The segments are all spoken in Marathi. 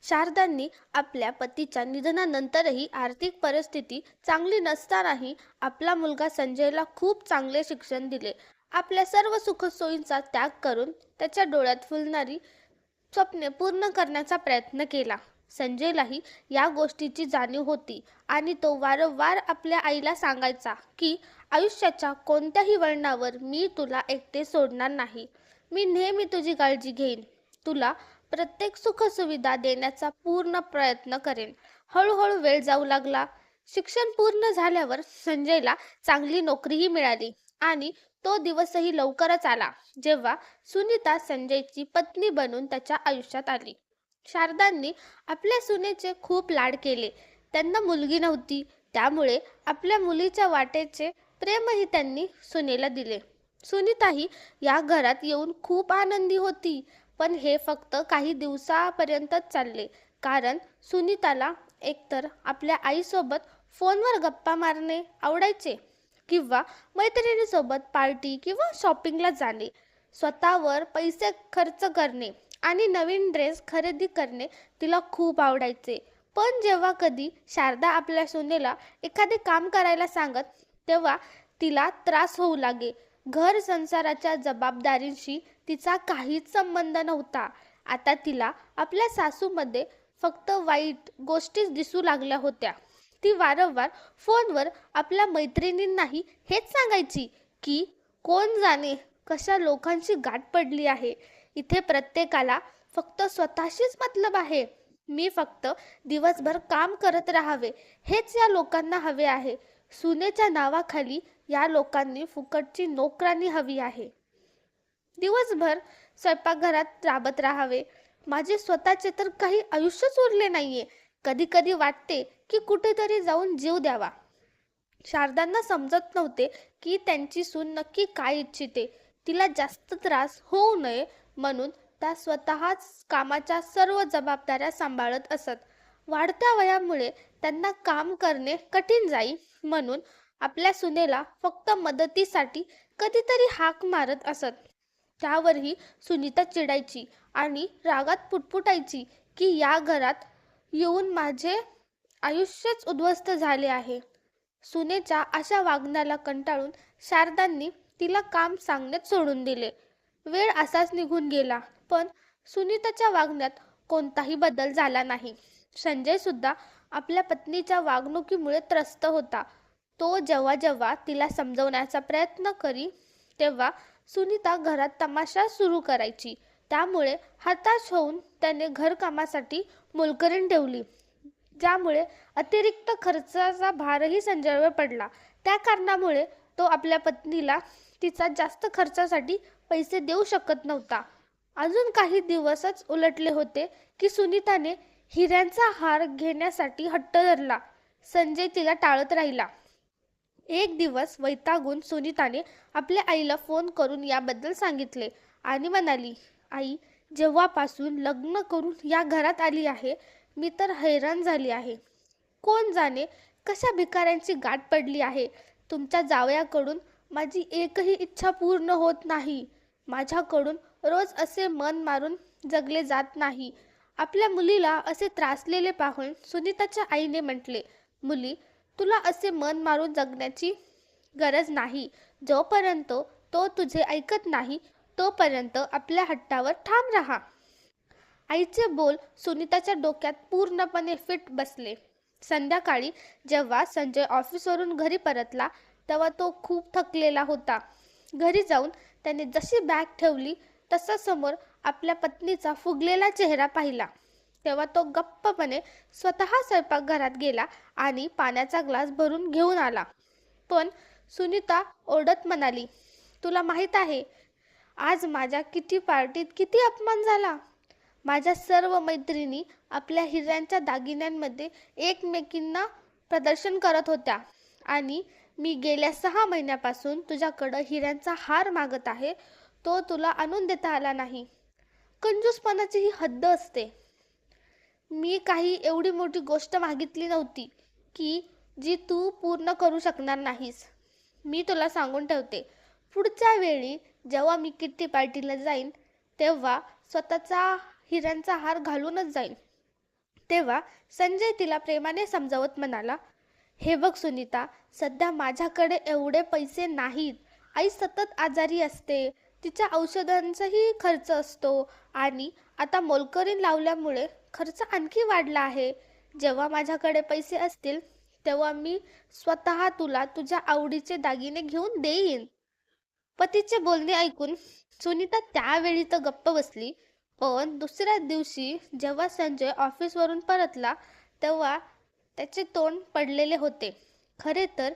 शारदांनी आपल्या पतीच्या निधनानंतरही आर्थिक परिस्थिती चांगली नसतानाही आपला मुलगा संजयला खूप चांगले शिक्षण दिले. आपल्या सर्व सुखसोयींचा त्याग करून त्याच्या डोळ्यात फुलणारी स्वप्ने पूर्ण करण्याचा प्रयत्न केला. संजयलाही या गोष्टीची जाणीव होती आणि तो वारंवार आपल्या आईला सांगायचा की आयुष्याच्या कोणत्याही वळणावर मी तुला एकटे सोडणार नाही. मी नेहमी तुझी काळजी घेईन. तुला प्रत्येक सुखसुविधा देण्याचा पूर्ण प्रयत्न करेन. हळूहळू वेळ जाऊ लागला. शिक्षण पूर्ण झाल्यावर संजयला चांगली नोकरीही मिळाली आणि तो दिवसही लवकरच आला जेव्हा सुनीता संजयची पत्नी बनून त्याच्या आयुष्यात आली. शारदांनी आपल्या सुनेचे खूप लाड केले. त्यांना मुलगी नव्हती, त्यामुळे आपल्या मुलीच्या वाटेचे प्रेमही त्यांनी सुनेला दिले. सुनीताही या घरात येऊन खूप आनंदी होती. पण हे फक्त काही दिवसापर्यंतच चालले, कारण सुनीताला एकतर आपल्या आईसोबत फोनवर गप्पा मारणे आवडायचे किंवा मैत्रिणीसोबत पार्टी किंवा शॉपिंगला जाणे, स्वतःवर पैसे खर्च करणे आणि नवीन ड्रेस खरेदी करणे तिला खूप आवडायचे. पण जेव्हा कधी शारदा आपल्या सुनेला एखादे काम करायला सांगत, तेव्हा तिला त्रास होऊ लागे. घर संसाराच्या जबाबदारींशी तिचा काहीच संबंध नव्हता. आता तिला आपल्या सासूमध्ये फक्त वाईट गोष्टीच दिसू लागल्या होत्या. ती वारंवार फोनवर आपल्या मैत्रिणींनाही हेच सांगायची की कोण जाणे कशा लोकांची गाठ पडली आहे. इथे प्रत्येकाला फक्त स्वतःशीच मतलब आहे. मी फक्त दिवसभर काम करत राहावे हेच या लोकांना हवे आहे. सुनेच्या नावाखाली या लोकांनी फुकटची नोकरानी हवी आहे. दिवसभर स्वयंपाकघरात राबत राहावे. माझे स्वतःचे तर काही आयुष्यच उरले नाहीये. कधी कधी वाटते की कुठेतरी जाऊन जीव द्यावा. शारदांना समजत नव्हते की त्यांची सून नक्की काय इच्छिते. तिला जास्त त्रास होऊ नये म्हणून त्या स्वतःच कामाच्या सर्व जबाबदाऱ्या सांभाळत असत. वाढत्या वयामुळे त्यांना काम करणे कठीण जाई म्हणून आपल्या सुनेला फक्त मदतीसाठी कधीतरी हाक मारत असत. त्यावरही सुनीता चिडायची आणि रागात पुटपुटायची की या घरात येऊन माझे आयुष्यच उद्ध्वस्त झाले आहे. सुनेच्या अशा वागण्याला कंटाळून शारदांनी तिला काम सांगण्यात सोडून दिले. वेळ असाच निघून गेला, पण सुनीताच्या वागण्यात कोणताही बदल झाला नाही. संजय सुद्धा आपल्या पत्नीच्या वागणुकीमुळे त्रस्त होता. तो जेव्हा जेव्हा तिला समजवण्याचा प्रयत्न करी, तेव्हा सुनीता घरात तमाशा सुरू करायची. त्यामुळे हताश होऊन त्याने घरकामासाठी मोलकरीण ठेवली, ज्यामुळे अतिरिक्त खर्चाचा भारही संजयवर पडला. त्या कारणामुळे तो आपल्या पत्नीला तिचा जास्त खर्चासाठी पैसे देऊ शकत नव्हता. अजून काही दिवसच उलटले होते की सुनीताने हिऱ्यांचा हार घेण्यासाठी हट्ट धरला. संजय तिला टाळत राहिला. एक दिवस वैतागून सुनीताने आपल्या आईला फोन करून याबद्दल सांगितले आणि म्हणाली, आई, जेव्हापासून लग्न करून या घरात आली आहे, मी तर हैराण झाली आहे. कोण जाणे कशा भिकाऱ्यांची गाठ पडली आहे. तुमच्या जावयाकडून माझी एकही इच्छा पूर्ण होत नाही. माझ्याकडून रोज असे मन मारून जगले जात नाही. आपल्या मुलीला असे त्रासलेले पाहून सुनीताच्या आईने म्हटले, मुली, तुला असे मन मारून जगण्याची गरज नाही. जोपर्यंत तो तुझे ऐकत नाही तोपर्यंत आपल्या हट्टावर ठाम राहा. आईचे बोल सुनीताच्या डोक्यात पूर्णपणे फिट बसले. संध्याकाळी जेव्हा संजय ऑफिसवरून घरी परतला, तेव्हा तो खूप थकलेला होता. घरी जाऊन त्याने जशी बॅग ठेवली तसा समोर आपल्या पत्नीचा फुगलेला चेहरा पाहिला. तेव्हा तो गप्पपणे स्वतः स्वयंपाकघरात गेला आणि पाण्याचा ग्लास भरून घेऊन आला. पण सुनीता ओरडत म्हणाली, तुला माहीत आहे आज माझ्या किती पार्टीत किती अपमान झाला. माझ्या सर्व मैत्रिणी आपल्या हिऱ्यांच्या दागिन्यांमध्ये एकमेकींना प्रदर्शन करत होत्या आणि मी गेल्या 6 महिन्यापासून तुझ्याकडं हिऱ्यांचा हार मागत आहे, तो तुला आणून देता आला नाही. कंजूसपणाची ही हद्द असते. मी काही एवढी मोठी गोष्ट मागितली नव्हती की जी तू पूर्ण करू शकणार नाहीस. मी तुला सांगून ठेवते, पुढच्या वेळी जेव्हा मी किट्टी पार्टीला जाईन तेव्हा स्वतःचा हिऱ्यांचा हार घालूनच जाईन. तेव्हा संजय तिला प्रेमाने समजावत म्हणाला, हे बघ सुनीता, सध्या माझ्याकडे एवढे पैसे नाहीत. आई सतत आजारी असते, तिच्या औषधांचाही खर्च असतो आणि आता मोलकरीण लावल्यामुळे खर्च आणखी वाढला आहे. जेव्हा माझ्याकडे पैसे असतील तेव्हा मी स्वतः तुला तुझ्या आवडीचे दागिने घेऊन देईन. पतीचे बोलणे ऐकून सुनीता त्यावेळी तर गप्प बसली. पण दुसऱ्या दिवशी जेव्हा संजय ऑफिसवरून परतला तेव्हा त्याचे तोंड पडलेले होते. खरे तर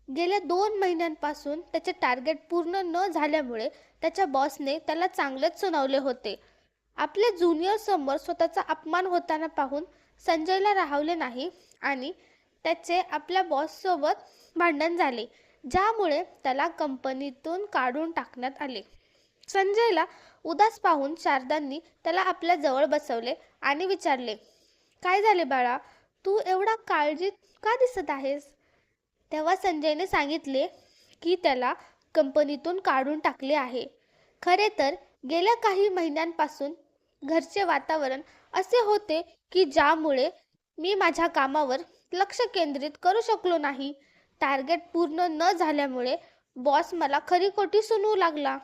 गेल्या 2 महिन्यांपासून त्याचे टार्गेट पूर्ण न झाल्यामुळे त्याच्या बॉसने त्याला चांगलेच सुनावले होते. आपल्या ज्युनियर समोर स्वतःचा अपमान होताना पाहून संजयला राहवले नाही आणि त्याचे आपल्या बॉससोबत भांडण झाले, ज्यामुळे त्याला कंपनीतून काढून टाकण्यात आले. संजयला उदास पाहून शारदांनी त्याला आपल्या जवळ बसवले आणि विचारले, काय झाले बाळा, तू एवढा काळजीत का दिसत आहेस? तेव्हा संजयने सांगितले की त्याला कंपनीतून काढून टाकले आहे. खरे तर गेल्या काही महिन्यांपासून घरचे वातावरण असे होते की ज्यामुळे मी माझ्या कामावर लक्ष केंद्रित करू शकलो नाही. टार्गेट पूर्ण न झाल्यामुळे बॉस मला खरीखोटी सुनवू लागला.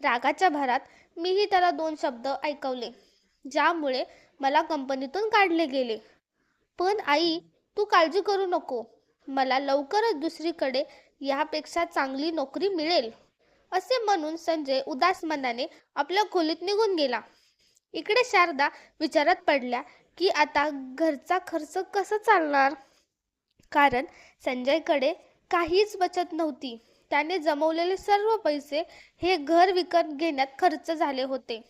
रागाच्या भरात मीही त्याला 2 शब्द ऐकवले, ज्यामुळे मला कंपनीतून काढले गेले. पण आई, तू काळजी करू नको, मला लवकरच दुसरीकडे यापेक्षा चांगली नोकरी मिळेल, असे म्हणून संजय उदास मनाने आपल्या खोलीत निघून गेला. इकडे शारदा विचारात पडल्या की आता घरचा खर्च कसा चालणार, कारण संजयकडे काहीच बचत नव्हती. त्याने जमवलेले सर्व पैसे हे घर विकत घेण्यात खर्च झाले होते.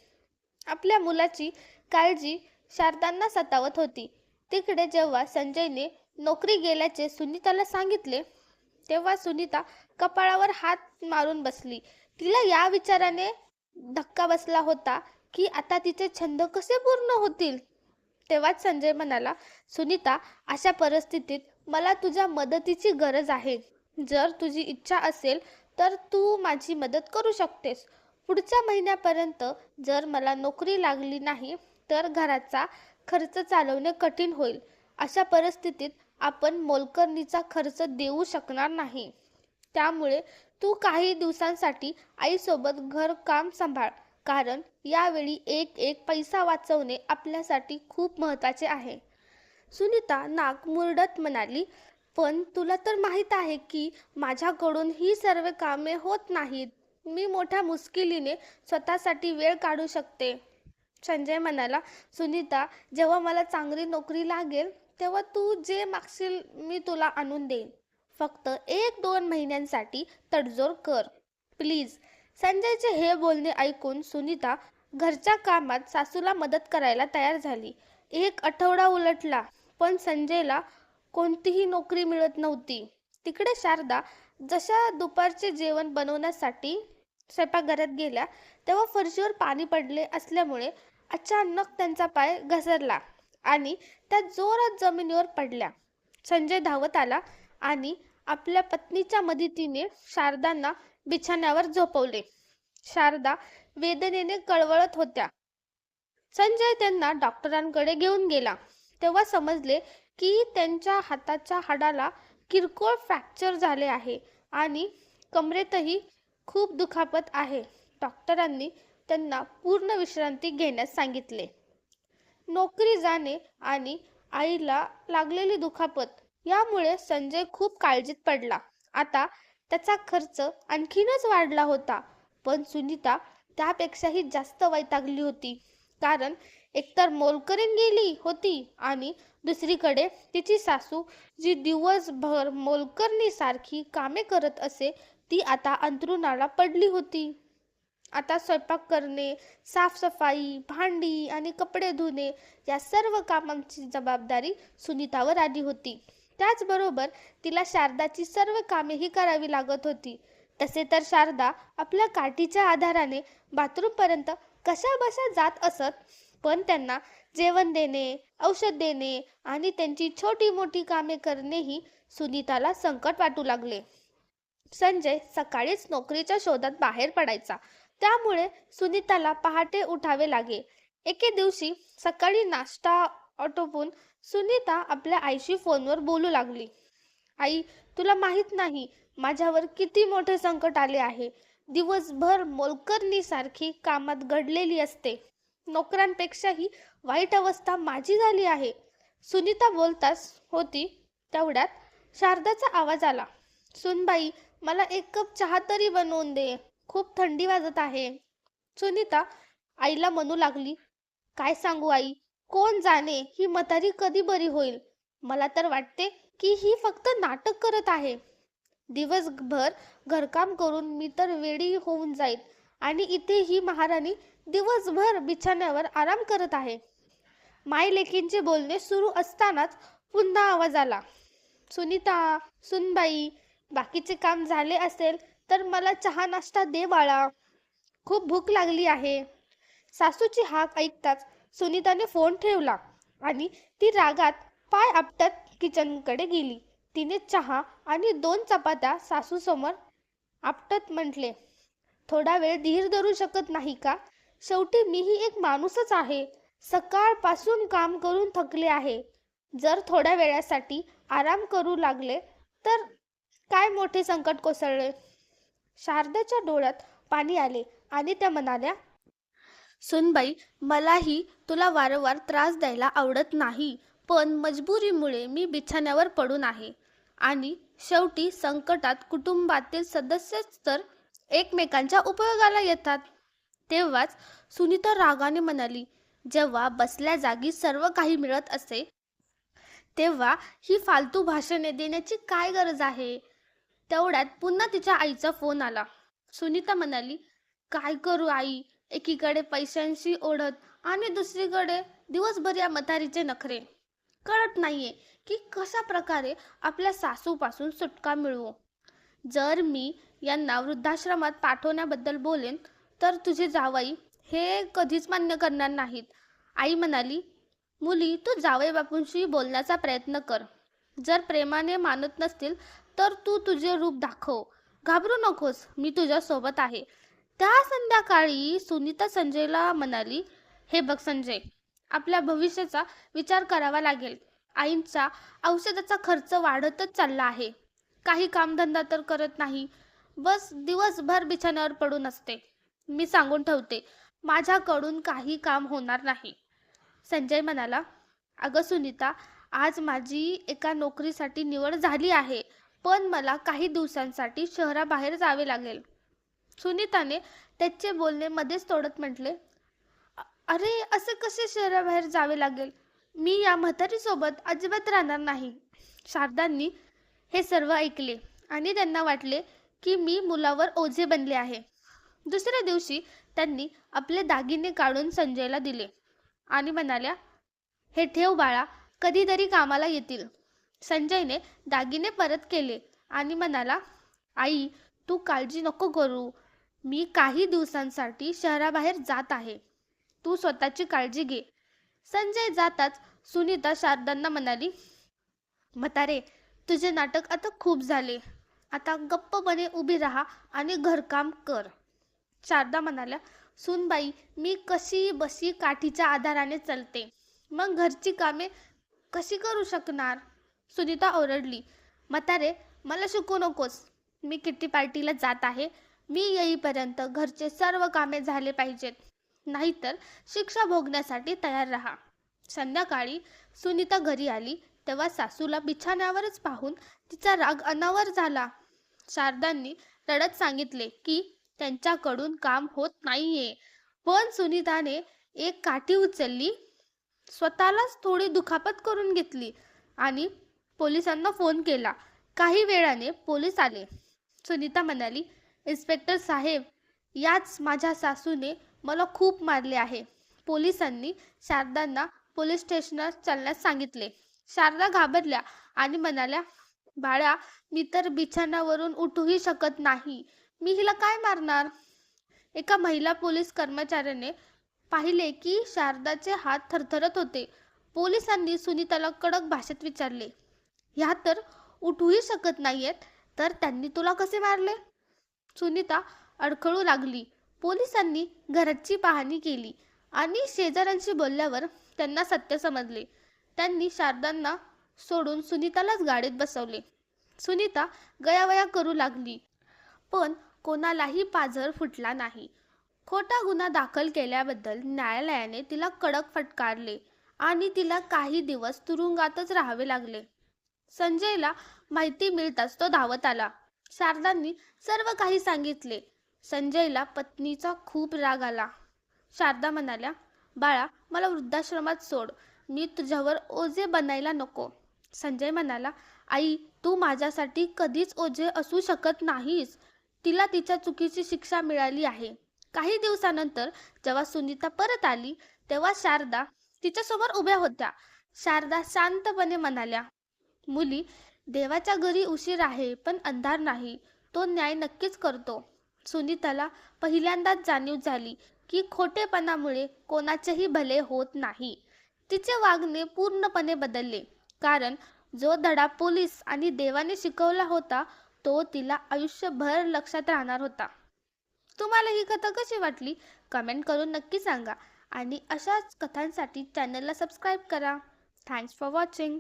आपल्या मुलाची काळजी शारदांना सतावत होती. तिकडे जेव्हा संजयने नोकरी गेल्याचे सुनीताला सांगितले तेव्हा सुनीता कपाळावर हात मारून बसली. तिला या विचाराने धक्का बसला होता की आता तिचे छंद कसे पूर्ण होतील. तेव्हाच संजय म्हणाला, सुनीता, अशा परिस्थितीत मला तुझ्या मदतीची गरज आहे. जर तुझी इच्छा असेल तर तू माझी मदत करू शकतेस. पुढच्या महिन्यापर्यंत जर मला नोकरी लागली नाही तर घराचा खर्च चालवणे कठीण होईल. अशा परिस्थितीत आपण मोलकरणीचा खर्च देऊ शकणार नाही. त्यामुळे तू काही दिवसांसाठी आईसोबत घरकाम सांभाळ, कारण यावेळी एक एक पैसा वाचवणे आपल्यासाठी खूप महत्त्वाचे आहे. सुनीता नाक मुरडत म्हणाली, पण तुला तर माहीत आहे की माझ्याकडून ही सर्व कामे होत नाहीत. मी मोठ्या मुश्किलीने स्वतःसाठी वेळ काढू शकते. संजय म्हणाला, सुनीता, जेव्हा मला चांगली नोकरी लागेल तेव्हा तू जे मागशील मी तुला आणून देईन. फक्त 1-2 महिन्यांसाठी तडजोड कर, प्लीज. संजयचे हे बोलणे ऐकून सुनीता घरच्या कामात सासूला मदत करायला तयार झाली. 1 आठवडा उलटला पण संजयला कोणतीही नोकरी मिळत नव्हती. तिकडे शारदा जशा दुपारचे जेवण बनवण्यासाठी स्वयंपाकघरात गेल्या तेव्हा फरशीवर पाणी पडले असल्यामुळे अचानक त्यांचा पाय घसरला आणि त्या जोरात जमिनीवर पडल्या. संजय धावत आला आणि आपल्या पत्नीच्या मदतीने शारदांना बिछाण्यावर झोपवले. शारदा वेदनेने कळवळत होत्या. संजय त्यांना डॉक्टरांकडे घेऊन गेला तेव्हा समजले की त्यांच्या हाताच्या हाडाला किरकोळ फ्रॅक्चर झाले आहे आणि कमरेतही खूप दुखापत आहे. डॉक्टरांनी त्यांना पूर्ण विश्रांती घेण्यास सांगितले. नोकरी जाणे आणि आईला लागलेली दुखापत यामुळे संजय खूप काळजीत पडला. आता त्याचा खर्च आणखीनच वाढला होता. पण सुनीता त्यापेक्षाही जास्त वैतागली होती, कारण एकतर मोलकरीण गेली होती आणि दुसरीकडे तिची सासू, जी दिवसभर मोलकरणीसारखी कामे करत असे, ती आता अंथरुणाला पडली होती. आता स्वयंपाक करणे, साफसफाई, भांडी आणि कपडे धुणे या सर्व कामांची जबाबदारी सुनीतावर आली होती. त्याचबरोबर तिला शारदाची सर्व कामेही करावी लागत होती. तसे तर शारदा आपल्या काठीच्या आधाराने बाथरूमपर्यंत कशाबशा जात असत, पण त्यांना जेवण देणे, औषध देणे आणि त्यांची छोटी मोठी कामे करणेही सुनीताला संकट वाटू लागले. संजय सकाळीच नोकरीच्या शोधात बाहेर पडायचा, त्यामुळे सुनीताला पहाटे उठावे लागे. एके दिवशी सकाळी नाश्ता आटोपून सुनीता आपल्या आईशी फोनवर बोलू लागली. आई, तुला माहित नाही माझ्यावर किती मोठे संकट आले आहे. दिवसभर मोलकरणीसारखी कामात गडलेली असते. नोकरांपेक्षाही वाईट अवस्था माझी झाली आहे. सुनीता बोलताच होती तेवढ्यात शारदाचा आवाज आला. सुनबाई, मला एक कप चहा तरी बनवून दे. खूप थंडी वाजत आहे. सुनीता आईला म्हणू लागली, काय सांगू आई, कोण जाणे ही म्हातारी कधी बरी होईल. मला तर वाटते की ही फक्त नाटक करत आहे. दिवसभर घरकाम करून मी तर वेडी होऊन जाईल आणि इथे ही महाराणी दिवसभर बिछाण्यावर आराम करत आहे. मायलेकींचे बोलणे सुरू असतानाच पुन्हा आवाज आला. सुनीता, सुनबाई, बाकीचे काम झाले असेल तर मला चहा नाश्ता दे बाळा. खूप भूक लागली आहे. सासूची हाक ऐकताच सुनीताने फोन ठेवला आणि ती रागात पाय आपटत किचनकडे गेली. तिने चहा आणि 2 चपात्या सासूसमोर आपटत म्हटले, थोडा वेळ धीर धरू शकत नाही का? शेवटी मीही एक माणूसच आहे. सकाळपासून काम करून थकले आहे. जर थोड्या वेळासाठी आराम करू लागले तर काय मोठे संकट कोसळले. शारदाच्या डोळ्यात पाणी आले आणि त्या म्हणाल्या, सुनबाई, मलाही तुला वारंवार त्रास द्यायला आवडत नाही, पण मजबुरीमुळे मी बिछाण्यावर पडून आहे. आणि शेवटी संकटात कुटुंबातील सदस्यच तर एकमेकांच्या उपयोगाला येतात. तेव्हाच सुनीता रागाने म्हणाली, जेव्हा बसल्या जागी सर्व काही मिळत असे तेव्हा ही फालतू भाषणे देण्याची काय गरज आहे. तेवढ्यात पुन्हा तिच्या आईचा फोन आला. सुनीता म्हणाली, काय करू आई, एकीकडे पैशांची ओढत आणि दुसरीकडे दिवसभर या म्हातारीचे नखरे. कळत नाहीये की कशा प्रकारे आपल्या सासूपासून सुटका मिळवू. जर मी यांना वृद्धाश्रमात पाठवण्याबद्दल बोलेन तर तुझे जावई हे कधीच मान्य करणार नाहीत. आई म्हणाली, मुली, तू जावई बापूंशी बोलण्याचा प्रयत्न कर. जर प्रेमाने मानत नसतील तर तू तुझे रूप दाखव. घाबरू नकोस, मी तुझ्या सोबत आहे. त्या संध्याकाळी सुनीता संजयला म्हणाली, हे बघ संजय, आपल्या भविष्याचा विचार करावा लागेल. आईंचा औषधाचा खर्च वाढतच चालला आहे. काही कामधंदा तर करत नाही, बस दिवसभर बिछाण्यावर पडून असते. मी सांगून ठेवते, माझ्याकडून काही काम होणार नाही. संजय म्हणाला, अगं सुनीता, आज माझी एका नोकरीसाठी निवड झाली आहे, पण मला काही दिवसांसाठी शहराबाहेर जावे लागेल. सुनीताने त्याचे बोलणे मध्येच तोडत म्हटले, अरे असे कसे शहराबाहेर जावे लागेल? मी या म्हातारीसोबत अजिबात राहणार नाही. शारदांनी हे सर्व ऐकले आणि त्यांना वाटले की मी मुलावर ओझे बनले आहे. दुसऱ्या दिवशी त्यांनी आपले दागिने काढून संजयला दिले आणि म्हणाल्या, हे ठेव बाळा, कधीतरी कामाला येतील. संजयने दागिने परत केले आणि म्हणाला, आई, तू काळजी नको करू. मी काही दिवसांसाठी शहराबाहेर जात आहे. तू स्वतःची काळजी घे. संजय जाताच सुनीता शारदांना म्हणाली, म्हातारे, तुझे नाटक आता खूप झाले. आता गप्पपणे उभी राहा आणि घरकाम कर. शारदा म्हणाल्या, सुनबाई, मी कशी बशी काठीच्या आधाराने चलते, मग घरची कामे कशी करू शकणार? सुनीता ओरडली, म्हातारे, मला शिकू नकोस. मी किट्टी पार्टीला जात आहे. मी येईपर्यंत घरचे सर्व कामे झाले पाहिजेत, नाहीतर शिक्षा भोगण्यासाठी तयार राहा. संध्याकाळी सुनीता घरी आली तेव्हा सासूला बिछाण्यावरच पाहून तिचा राग अनावर झाला. शारदांनी रडत सांगितले की त्यांच्याकडून काम होत नाहीये, पण सुनीताने एक काठी उचलली, स्वतःलाच थोडी दुखापत करून घेतली आणि पोलिसांना फोन केला. काही वेळाने पोलीस आले. सुनीता म्हणाली, इन्स्पेक्टर साहेब, याच माझ्या सासूने मला खूप मारले आहे. पोलिसांनी शारदांना पोलीस स्टेशनात चालण्यास सांगितले. शारदा घाबरल्या आणि म्हणाल्या, बाळा, मी तर बिछाण्यावरून उठूही शकत नाही. मी हिला काय मारणार? एका महिला पोलीस कर्मचाऱ्याने पाहिले की शारदाचे हात थरथरत होते. पोलिसांनी सुनीताला कडक भाषेत विचारले, ह्या तर उठूही शकत नाहीयेत, तर त्यांनी तुला कसे मारले? सुनीता अडखळू लागली. पोलिसांनी घराची पाहणी केली आणि शेजाऱ्यांशी बोलल्यावर त्यांना सत्य समजले. त्यांनी शारदांना सोडून सुनीतालाच गाडीत बसवले. सुनीता गयावया करू लागली, पण कोणालाही पाझर फुटला नाही. खोटा गुन्हा दाखल केल्याबद्दल न्यायालयाने तिला कडक फटकारले आणि तिला काही दिवस तुरुंगातच राहावे लागले. संजयला माहिती मिळताच तो धावत आला. शारदांनी सर्व काही सांगितले. संजयला पत्नीचा खूप राग आला. शारदा म्हणाल्या, बाळा, मला वृद्धाश्रमात सोड. मी तुझ्यावर ओझे बनायला नको. संजय म्हणाला, आई, तू माझ्यासाठी कधीच ओझे असू शकत नाहीस. तिला तिच्या चुकीची शिक्षा मिळाली आहे. काही दिवसानंतर जेव्हा सुनीता परत आली तेव्हा शारदा तिच्यासमोर उभ्या होत्या. शारदा शांतपणे म्हणाल्या, मुली, देवाच्या घरी उशीर आहे पण अंधार नाही. तो न्याय नक्कीच करतो. सुनीताला पहिल्यांदाच जाणीव झाली की खोटेपणामुळे कोणाचेही भले होत नाही. तिचे वागणे पूर्णपणे बदलले, कारण जो धडा पोलीस आणि देवाने शिकवला होता तो तिला आयुष्यभर लक्षात राहणार होता. तुम्हाला ही कथा कशी वाटली कमेंट करून नक्की सांगा आणि अशाच कथांसाठी चॅनलला सबस्क्राईब करा. Thanks for watching.